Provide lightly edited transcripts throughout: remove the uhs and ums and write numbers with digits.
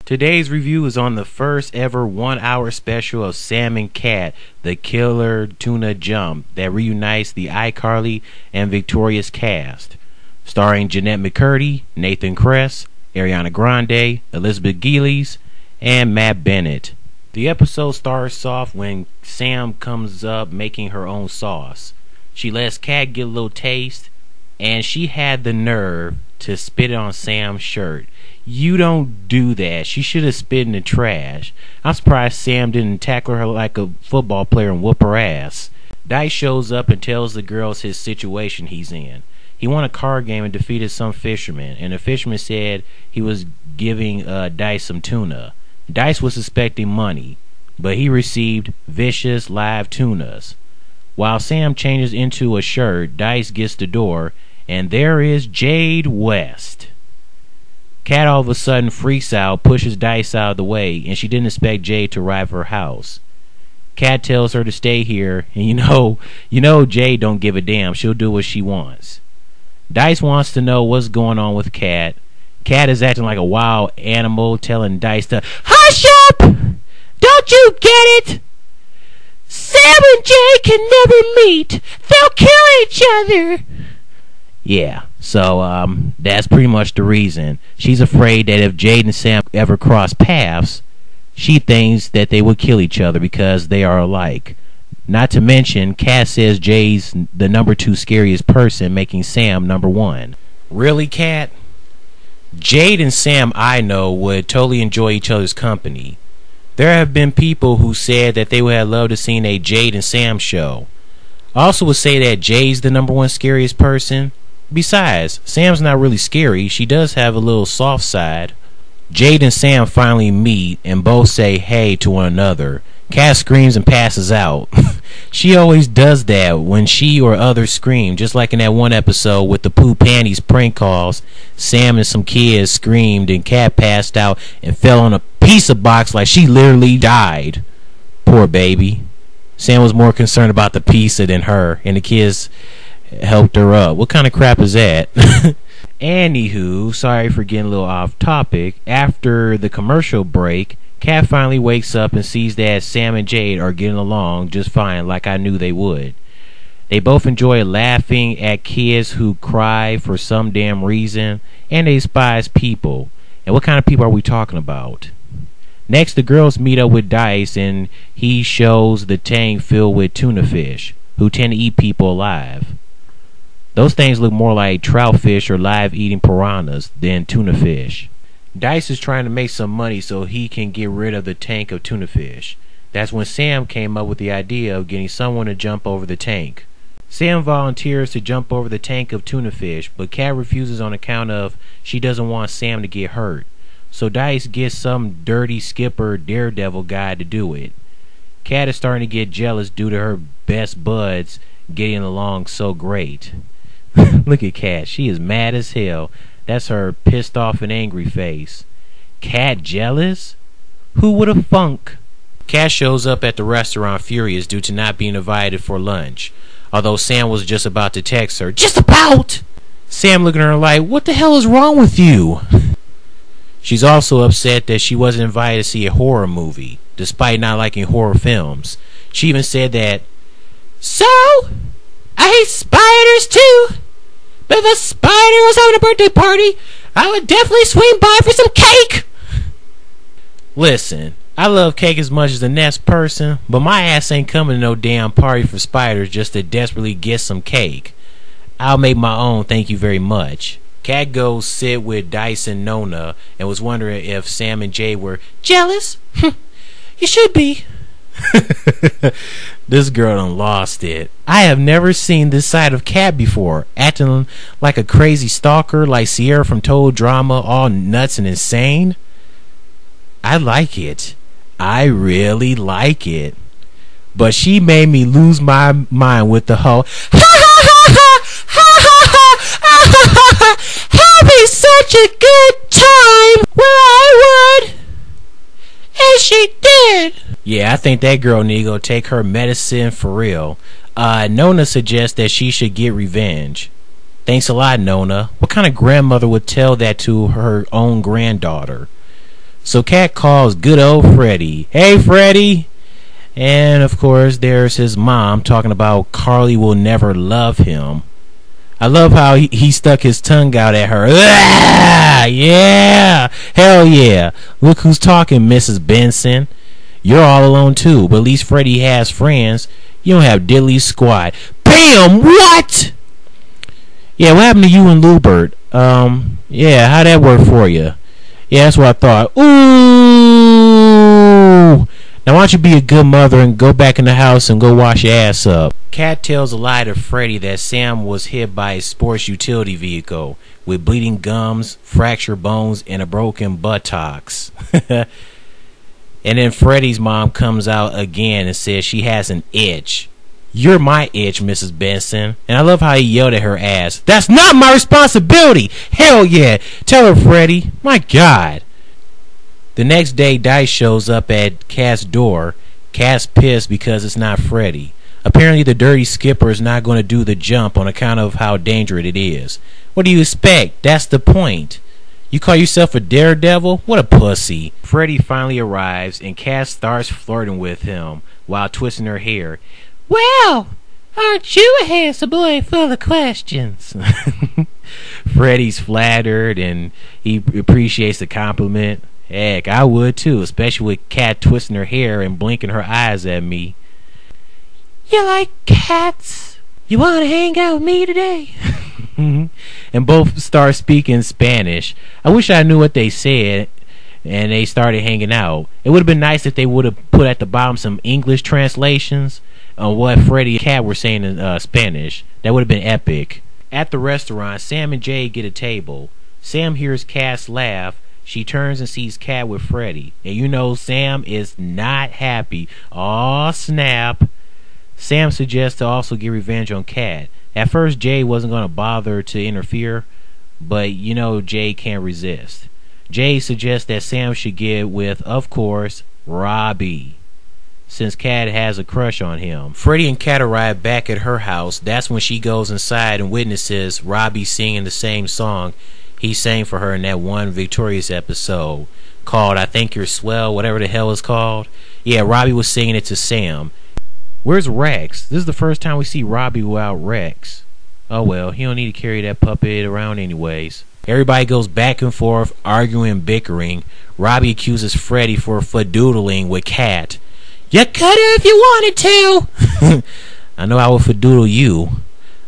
Today's review is on the first ever 1 hour special of Sam and Cat, the Killer Tuna Jump, that reunites the iCarly and Victorious cast, starring Jeanette McCurdy, Nathan Kress, Ariana Grande, Elizabeth Gillies, and Matt Bennett. The episode starts off when Sam comes up making her own sauce. She lets Cat get a little taste, and she had the nerve to spit it on Sam's shirt. You don't do that. She should have spit in the trash. I'm surprised Sam didn't tackle her like a football player and whoop her ass. Dice shows up and tells the girls his situation he's in. He won a card game and defeated some fisherman, and the fisherman said he was giving Dice some tuna. Dice was expecting money, but he received vicious live tunas. While Sam changes into a shirt, Dice gets the door, and there is Jade West. Cat all of a sudden freaks out, pushes Dice out of the way, and she didn't expect Jade to arrive at her house. Cat tells her to stay here, and you know Jade don't give a damn. She'll do what she wants. Dice wants to know what's going on with Cat. Cat is acting like a wild animal, telling Dice to hush up! Don't you get it? Sam and Jade can never meet. They'll kill each other. Yeah, so that's pretty much the reason. She's afraid that if Jade and Sam ever cross paths, she thinks that they would kill each other because they are alike. Not to mention, Cat says Jade's the number 2 scariest person, making Sam number 1. Really, Cat? Jade and Sam, I know, would totally enjoy each other's company. There have been people who said that they would have loved to see a Jade and Sam show. I also would say that Jade's the number 1 scariest person. Besides, Sam's not really scary. She does have a little soft side. Jade and Sam finally meet and both say hey to one another. Cat screams and passes out. She always does that when she or others scream, just like in that one episode with the poo panties prank calls. Sam and some kids screamed and Cat passed out and fell on a pizza box like she literally died. Poor baby. Sam was more concerned about the pizza than her, and the kids helped her up. What kind of crap is that? Anywho, sorry for getting a little off topic. After the commercial break, Cat finally wakes up and sees that Sam and Jade are getting along just fine, like I knew they would. They both enjoy laughing at kids who cry for some damn reason, and they despise people. And what kind of people are we talking about? Next, the girls meet up with Dice, and he shows the tank filled with tuna fish, who tend to eat people alive. Those things look more like trout fish or live eating piranhas than tuna fish. Dice is trying to make some money so he can get rid of the tank of tuna fish. That's when Sam came up with the idea of getting someone to jump over the tank. Sam volunteers to jump over the tank of tuna fish, but Cat refuses on account of she doesn't want Sam to get hurt. So Dice gets some dirty skipper daredevil guy to do it. Cat is starting to get jealous due to her best buds getting along so great. Look at Cat. She is mad as hell. That's her pissed off and angry face. Cat jealous? Who would have thunk? Cat shows up at the restaurant furious due to not being invited for lunch, although Sam was just about to text her. Just about! Sam looking at her like, what the hell is wrong with you? She's also upset that she wasn't invited to see a horror movie, despite not liking horror films. She even said that, so, I hate spiders too, but if a spider was having a birthday party, I would definitely swing by for some cake. Listen, I love cake as much as the next person, but my ass ain't coming to no damn party for spiders just to desperately get some cake. I'll make my own, thank you very much. Cat goes sit with Dice and Nona and was wondering if Sam and Jade were jealous. You should be. This girl done lost it. I have never seen this side of Cat before, acting like a crazy stalker like Sierra from Total Drama, all nuts and insane. I like it. I really like it. But she made me lose my mind with the whole having such a good time. Well, I would. And she did. Yeah, I think that girl need to go take her medicine for real. Nona suggests that she should get revenge. Thanks a lot, Nona. What kind of grandmother would tell that to her own granddaughter? So Cat calls good old Freddy. Hey, Freddy! And of course, there's his mom talking about Carly will never love him. I love how he stuck his tongue out at her. Ah, yeah! Hell yeah! Look who's talking, Mrs. Benson. You're all alone too, but at least Freddy has friends. You don't have diddly squat. Bam! What? Yeah, what happened to you and Lubert? Yeah, how'd that work for you? Yeah, that's what I thought. Ooh! Now why don't you be a good mother and go back in the house and go wash your ass up? Cat tells a lie to Freddy that Sam was hit by a sports utility vehicle with bleeding gums, fractured bones, and a broken buttocks. And then Freddy's mom comes out again and says she has an itch. You're my itch, Mrs. Benson. And I love how he yelled at her ass. That's not my responsibility! Hell yeah! Tell her, Freddy. My God. The next day, Dice shows up at Cat's door. Cat's pissed because it's not Freddy. Apparently the dirty skipper is not going to do the jump on account of how dangerous it is. What do you expect? That's the point. You call yourself a daredevil? What a pussy. Freddy finally arrives and Cat starts flirting with him while twisting her hair. Well, aren't you a handsome boy full of questions? Freddy's flattered and he appreciates the compliment. Heck, I would too, especially with Cat twisting her hair and blinking her eyes at me. You like cats? You want to hang out with me today? And both start speaking Spanish. I wish I knew what they said and they started hanging out. It would have been nice if they would have put at the bottom some English translations on what Freddy and Cat were saying in Spanish. That would have been epic. At the restaurant, Sam and Jay get a table. Sam hears Cat's laugh. She turns and sees Cat with Freddy. And you know Sam is not happy. Aw, snap. Sam suggests to also get revenge on Cat. At first, Jay wasn't going to bother to interfere, but you know Jay can't resist. Jay suggests that Sam should get with, of course, Robbie, since Cat has a crush on him. Freddy and Cat arrive back at her house. That's when she goes inside and witnesses Robbie singing the same song he sang for her in that one Victorious episode called I Think You're Swell, whatever the hell it's called. Yeah, Robbie was singing it to Sam. Where's Rex? This is the first time we see Robbie without Rex. Oh well, he don't need to carry that puppet around anyways. Everybody goes back and forth, arguing and bickering. Robbie accuses Freddy for fadoodling with Cat. You could have if you wanted to. I know I would fadoodle you.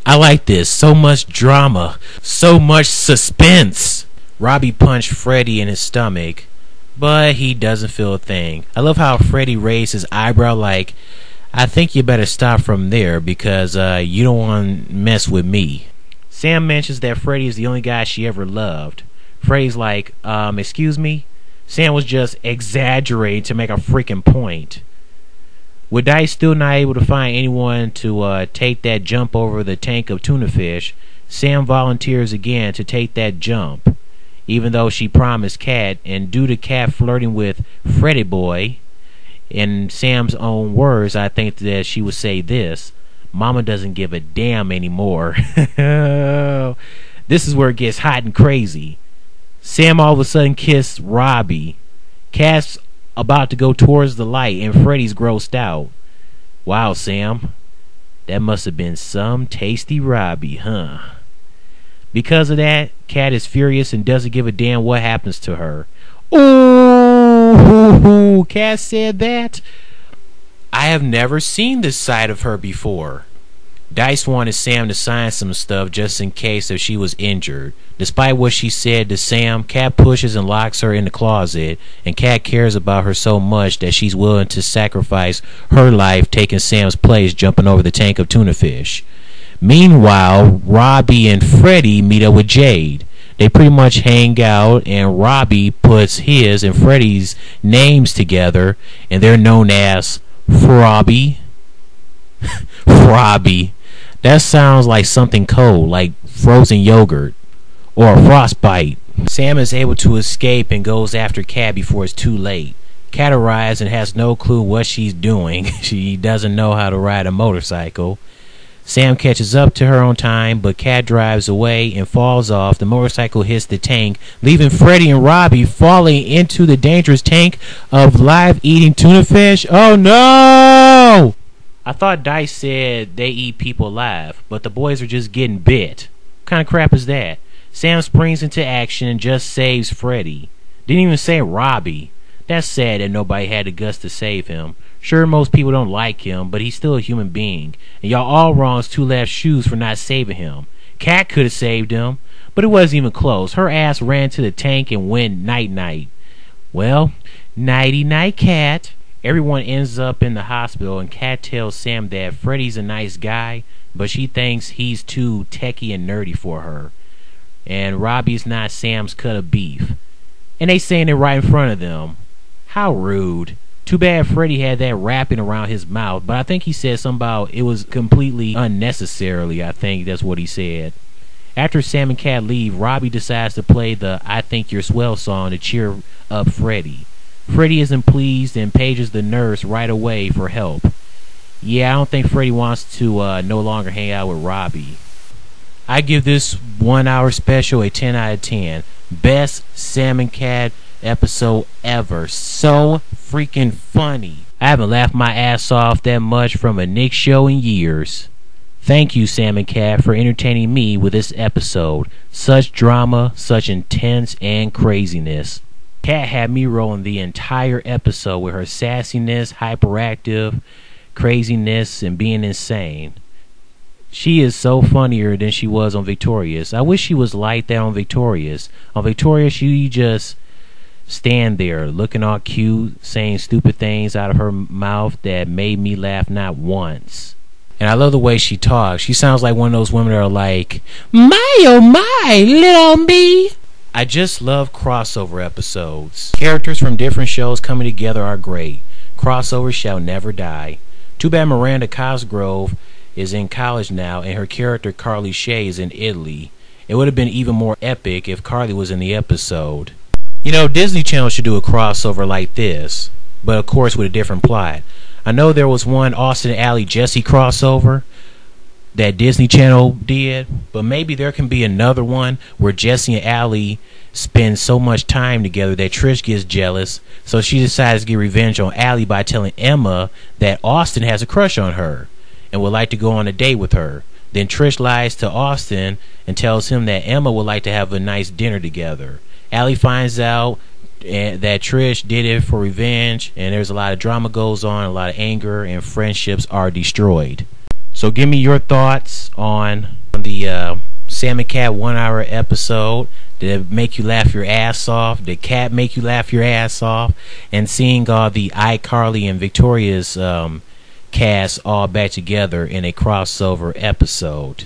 I like this. So much drama. So much suspense. Robbie punched Freddy in his stomach, but he doesn't feel a thing. I love how Freddy raised his eyebrow like, I think you better stop from there because you don't want to mess with me. Sam mentions that Freddy is the only guy she ever loved. Freddy's like, excuse me? Sam was just exaggerating to make a freaking point. With Dice still not able to find anyone to take that jump over the tank of tuna fish, Sam volunteers again to take that jump, even though she promised Cat, and due to Cat flirting with Freddy Boy, in Sam's own words, I think that she would say this: Mama doesn't give a damn anymore. This is where it gets hot and crazy. Sam all of a sudden kissed Robbie. Cat's about to go towards the light and Freddy's grossed out. Wow, Sam, that must have been some tasty Robbie, huh? Because of that, Cat is furious and doesn't give a damn what happens to her. Ooh, Cat said that? I have never seen this side of her before. Dice wanted Sam to sign some stuff just in case if she was injured. Despite what she said to Sam, Cat pushes and locks her in the closet, and Cat cares about her so much that she's willing to sacrifice her life taking Sam's place jumping over the tank of tuna fish. Meanwhile, Robbie and Freddy meet up with Jade. They pretty much hang out, and Robbie puts his and Freddy's names together, and they're known as Frobby. Frobby. That sounds like something cold, like frozen yogurt or a frostbite. Sam is able to escape and goes after Cat before it's too late. Cat arrives and has no clue what she's doing. She doesn't know how to ride a motorcycle. Sam catches up to her on time, but Kat drives away and falls off. The motorcycle hits the tank, leaving Freddy and Robbie falling into the dangerous tank of live eating tuna fish. Oh no! I thought Dice said they eat people alive, but the boys are just getting bit. What kind of crap is that? Sam springs into action and just saves Freddy. Didn't even say Robbie. That's sad that nobody had the guts to save him. Sure, most people don't like him, but he's still a human being. And y'all all wrong as two left shoes for not saving him. Kat could have saved him, but it wasn't even close. Her ass ran to the tank and went night-night. Well, nighty-night, Kat. Everyone ends up in the hospital, and Kat tells Sam that Freddy's a nice guy, but she thinks he's too techie and nerdy for her. And Robbie's not Sam's cut of beef. And they saying it right in front of them. How rude. Too bad Freddy had that wrapping around his mouth, but I think he said something about it was completely unnecessarily. I think that's what he said. After Sam and Kat leave, Robbie decides to play the I Think You're Swell song to cheer up Freddy. Freddy isn't pleased and pages the nurse right away for help. Yeah, I don't think Freddy wants to no longer hang out with Robbie. I give this 1 hour special a 10 out of 10. Best Sam and Kat episode ever. So freaking funny. I haven't laughed my ass off that much from a Nick show in years. Thank you, Sam and Kat, for entertaining me with this episode. Such drama, such intense and craziness. Kat had me rolling the entire episode with her sassiness, hyperactive, craziness, and being insane. She is so funnier than she was on Victorious. I wish she was like that on Victorious. On Victorious, she just stand there looking all cute, saying stupid things out of her mouth that made me laugh not once. And I love the way she talks. She sounds like one of those women that are like, my oh my, little me. I just love crossover episodes. Characters from different shows coming together are great. Crossovers shall never die. Too bad Miranda Cosgrove is in college now and her character Carly Shay is in Italy. It would have been even more epic if Carly was in the episode. You know, Disney Channel should do a crossover like this, but of course with a different plot. I know there was one Austin Alley Jesse crossover that Disney Channel did, but maybe there can be another one where Jesse and Allie spend so much time together that Trish gets jealous, so she decides to get revenge on Allie by telling Emma that Austin has a crush on her and would like to go on a date with her. Then Trish lies to Austin and tells him that Emma would like to have a nice dinner together. Allie finds out that Trish did it for revenge, and there's a lot of drama goes on, a lot of anger, and friendships are destroyed. So give me your thoughts on the Sam and Kat 1 hour episode. Did it make you laugh your ass off? Did Kat make you laugh your ass off? And seeing all the iCarly and Victoria's cast all back together in a crossover episode.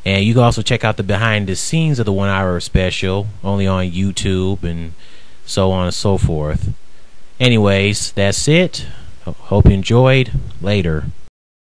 And you can also check out the behind the scenes of the 1 hour special, only on YouTube and so on and so forth. Anyways, that's it. Hope you enjoyed. Later.